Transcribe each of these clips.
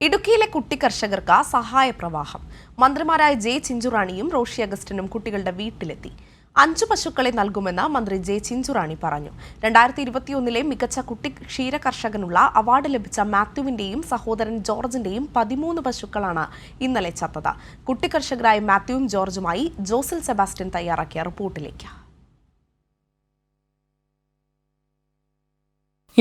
ഇടുക്കിയിലെ കുട്ടി കർഷകർക്ക് സഹായ പ്രവാഹം. മന്ത്രിമാരായ ജെ ചിഞ്ചുറാണിയും റോഷി അഗസ്റ്റിനും കുട്ടികളുടെ വീട്ടിലെത്തി. 5 പശുക്കളെ നൽകുമെന്ന് മന്ത്രി ജെ ചിഞ്ചുറാണി പറഞ്ഞു. 2021 മികച്ച കുട്ടി ക്ഷീര കർഷകനുള്ള അവാർഡ് ലഭിച്ച മാത്യുവിന്റെയും സഹോദരൻ ജോർജിന്റെയും 13 പശുക്കളാണ് ഇന്നലെ ചത്തത്. കുട്ടി കർഷകരായ മാത്യുവും ജോർജുമായി ജോസിൽ സെബാസ്റ്റ്യൻ തയ്യാറാക്കിയ റിപ്പോർട്ടിലേക്ക്.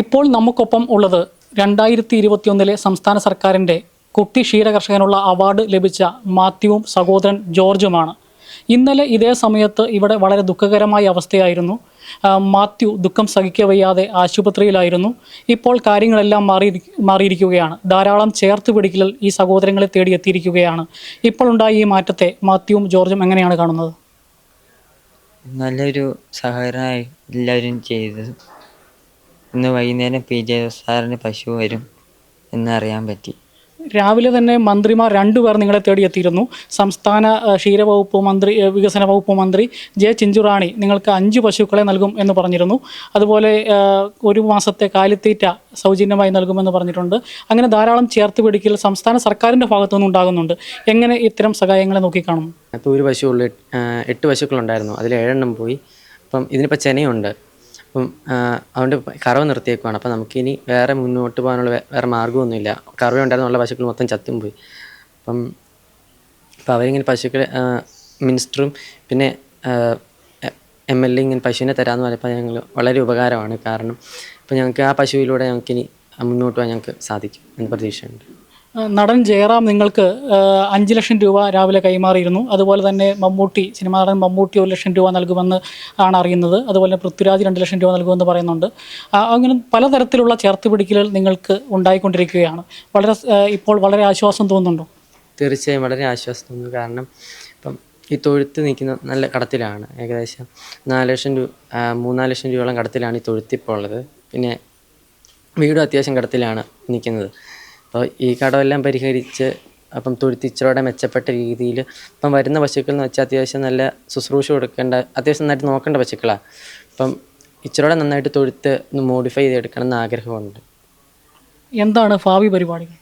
ഇപ്പോൾ നമുക്കൊപ്പം ഉള്ളത് 2021 സംസ്ഥാന സർക്കാരിൻ്റെ കുട്ടി ക്ഷീര കർഷകനുള്ള അവാർഡ് ലഭിച്ച മാത്യുവും സഹോദരൻ ജോർജുമാണ്. ഇന്നലെ ഇതേ സമയത്ത് ഇവിടെ വളരെ ദുഃഖകരമായ അവസ്ഥയായിരുന്നു. മാത്യു ദുഃഖം സഹിക്കവയ്യാതെ ആശുപത്രിയിലായിരുന്നു. ഇപ്പോൾ കാര്യങ്ങളെല്ലാം മാറിയിരിക്കുകയാണ്. ധാരാളം ചേർത്ത് പിടിക്കൽ ഈ സഹോദരങ്ങളെ തേടിയെത്തിയിരിക്കുകയാണ്. ഇപ്പോൾ ഉണ്ടായ ഈ മാറ്റത്തെ മാത്യുവും ജോർജും എങ്ങനെയാണ് കാണുന്നത്? നല്ലൊരു സഹകരണമായി എല്ലാവരും ചെയ്തത്. ഇന്ന് വൈകുന്നേരം PJ സാറിന് പശു വരും എന്നറിയാൻ പറ്റി. രാവിലെ തന്നെ മന്ത്രിമാർ 2 പേർ നിങ്ങളെ തേടിയെത്തിയിരുന്നു. സംസ്ഥാന ക്ഷീരവകുപ്പ് മന്ത്രി, വികസന വകുപ്പ് മന്ത്രി ജെ ചിഞ്ചുറാണി നിങ്ങൾക്ക് 5 പശുക്കളെ നൽകും എന്ന് പറഞ്ഞിരുന്നു. അതുപോലെ 1 മാസത്തെ കാലിത്തീറ്റ സൗജന്യമായി നൽകുമെന്ന് പറഞ്ഞിട്ടുണ്ട്. അങ്ങനെ ധാരാളം ചേർത്ത് പിടിക്കൽ സംസ്ഥാന സർക്കാരിൻ്റെ ഭാഗത്തുനിന്ന് ഉണ്ടാകുന്നുണ്ട്. എങ്ങനെ ഇത്തരം സഹായങ്ങളെ നോക്കിക്കാണും? അപ്പോൾ ഒരു പശുവുള്ളൂ, 8 പശുക്കളുണ്ടായിരുന്നു, അതിൽ 7 എണ്ണം പോയി. അപ്പം ഇതിനിപ്പോൾ ചെനയുണ്ട്. അപ്പം അതുകൊണ്ട് കറവ നിർത്തിയേക്കുവാണ്. അപ്പം നമുക്കിനി വേറെ മുന്നോട്ട് പോകാനുള്ള വേറെ മാർഗ്ഗമൊന്നുമില്ല. കറവ ഉണ്ടായിരുന്നുള്ള പശുക്കൾ മൊത്തം ചത്തും പോയി. അപ്പം അവരിങ്ങനെ പശുക്കളെ മിനിസ്റ്ററും പിന്നെ MLA ഇങ്ങനെ പശുവിനെ തരാമെന്ന് പറഞ്ഞപ്പോൾ ഞങ്ങൾ വളരെ ഉപകാരമാണ്. കാരണം ഇപ്പം ഞങ്ങൾക്ക് ആ പശുവിലൂടെ ഞങ്ങൾക്കിനി മുന്നോട്ട് പോകാൻ ഞങ്ങൾക്ക് സാധിക്കും എന്ന് പ്രതീക്ഷയുണ്ട്. നടൻ ജയറാം നിങ്ങൾക്ക് 5 ലക്ഷം രൂപ രാവിലെ കൈമാറിയിരുന്നു. അതുപോലെ തന്നെ മമ്മൂട്ടി, സിനിമാ നടൻ മമ്മൂട്ടി 1 ലക്ഷം രൂപ നൽകുമെന്ന് ആണ് അറിയുന്നത്. അതുപോലെ പൃഥ്വിരാജ് 2 ലക്ഷം രൂപ നൽകുമെന്ന് പറയുന്നുണ്ട്. അങ്ങനെ പലതരത്തിലുള്ള ചേർത്ത് പിടിക്കലുകൾ നിങ്ങൾക്ക് ഉണ്ടായിക്കൊണ്ടിരിക്കുകയാണ്. ഇപ്പോൾ വളരെ ആശ്വാസം തോന്നുന്നുണ്ടോ? തീർച്ചയായും വളരെ ആശ്വാസം തോന്നുന്നു. കാരണം ഇപ്പം ഈ തൊഴുത്ത് നിൽക്കുന്ന നല്ല കടത്തിലാണ്. ഏകദേശം 4 ലക്ഷം രൂപ 3-4 ലക്ഷം രൂപയോളം കടത്തിലാണ് ഈ തൊഴുത്തിപ്പോൾ ഉള്ളത്. പിന്നെ വീടും അത്യാവശ്യം കടത്തിലാണ് നിൽക്കുന്നത്. അപ്പോൾ ഈ കടമെല്ലാം പരിഹരിച്ച് അപ്പം തൊഴുത്തിച്ചിലൂടെ മെച്ചപ്പെട്ട രീതിയിൽ ഇപ്പം വരുന്ന പശുക്കൾ എന്ന് വെച്ചാൽ അത്യാവശ്യം നല്ല ശുശ്രൂഷ കൊടുക്കേണ്ട, അത്യാവശ്യം നന്നായിട്ട് നോക്കേണ്ട പശുക്കളാണ്. അപ്പം ഇച്ചിലൂടെ നന്നായിട്ട് തൊഴുത്ത് ഒന്ന് മോഡിഫൈ ചെയ്തെടുക്കണം എന്ന് ആഗ്രഹമുണ്ട്. എന്താണ് ഭാവി പരിപാടികൾ?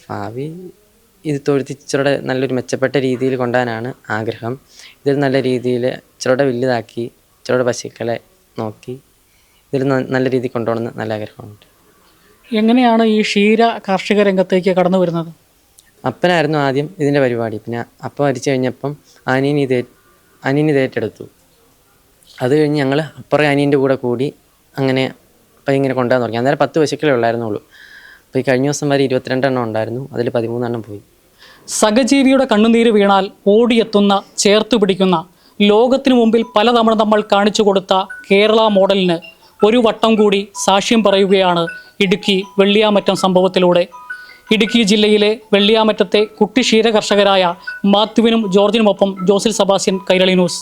ഭാവി ഇത് തൊഴുത്തിച്ചിലൂടെ നല്ലൊരു മെച്ചപ്പെട്ട രീതിയിൽ കൊണ്ടുപോകാനാണ് ആഗ്രഹം. ഇതിൽ നല്ല രീതിയിൽ ഇച്ചിലൂടെ വലുതാക്കി ഇച്ചിലൂടെ പശുക്കളെ നോക്കി ഇതിൽ നല്ല രീതിയിൽ കൊണ്ടുപോകണമെന്ന് നല്ല ആഗ്രഹമുണ്ട്. എങ്ങനെയാണ് ഈ ക്ഷീര കാർഷിക രംഗത്തേക്ക് കടന്നു വരുന്നത്? അപ്പനായിരുന്നു ആദ്യം ഇതിൻ്റെ പരിപാടി. പിന്നെ അപ്പ മരിച്ചു കഴിഞ്ഞപ്പം അനിയൻ ഇത് ഏറ്റെടുത്തു. അത് കഴിഞ്ഞ് ഞങ്ങൾ അപ്പുറം അനിയൻ്റെ കൂടെ കൂടി അങ്ങനെ അപ്പം ഇങ്ങനെ കൊണ്ടുപോകാൻ തുടങ്ങി. അന്നേരം 10 പശുക്കളേ ഉള്ളായിരുന്നുള്ളൂ. അപ്പോൾ ഈ കഴിഞ്ഞ ദിവസം വരെ 22 എണ്ണം ഉണ്ടായിരുന്നു, അതിൽ 13 എണ്ണം പോയി. സഹജീവിയുടെ കണ്ണുനീര് വീണാൽ ഓടിയെത്തുന്ന, ചേർത്ത് പിടിക്കുന്ന, ലോകത്തിനു മുമ്പിൽ പലതവണ നമ്മൾ കാണിച്ചു കൊടുത്ത കേരള മോഡലിന് ഒരു വട്ടം കൂടി സാക്ഷ്യം പറയുകയാണ് ഇടുക്കി വെള്ളിയാമറ്റം സംഭവത്തിലൂടെ. ഇടുക്കി ജില്ലയിലെ വെള്ളിയാമറ്റത്തെ കുട്ടി ക്ഷീര കർഷകരായ മാത്യുവിനും ജോർജിനുമൊപ്പം ജോസിൽ സെബാസ്റ്റ്യൻ, കൈരളി ന്യൂസ്.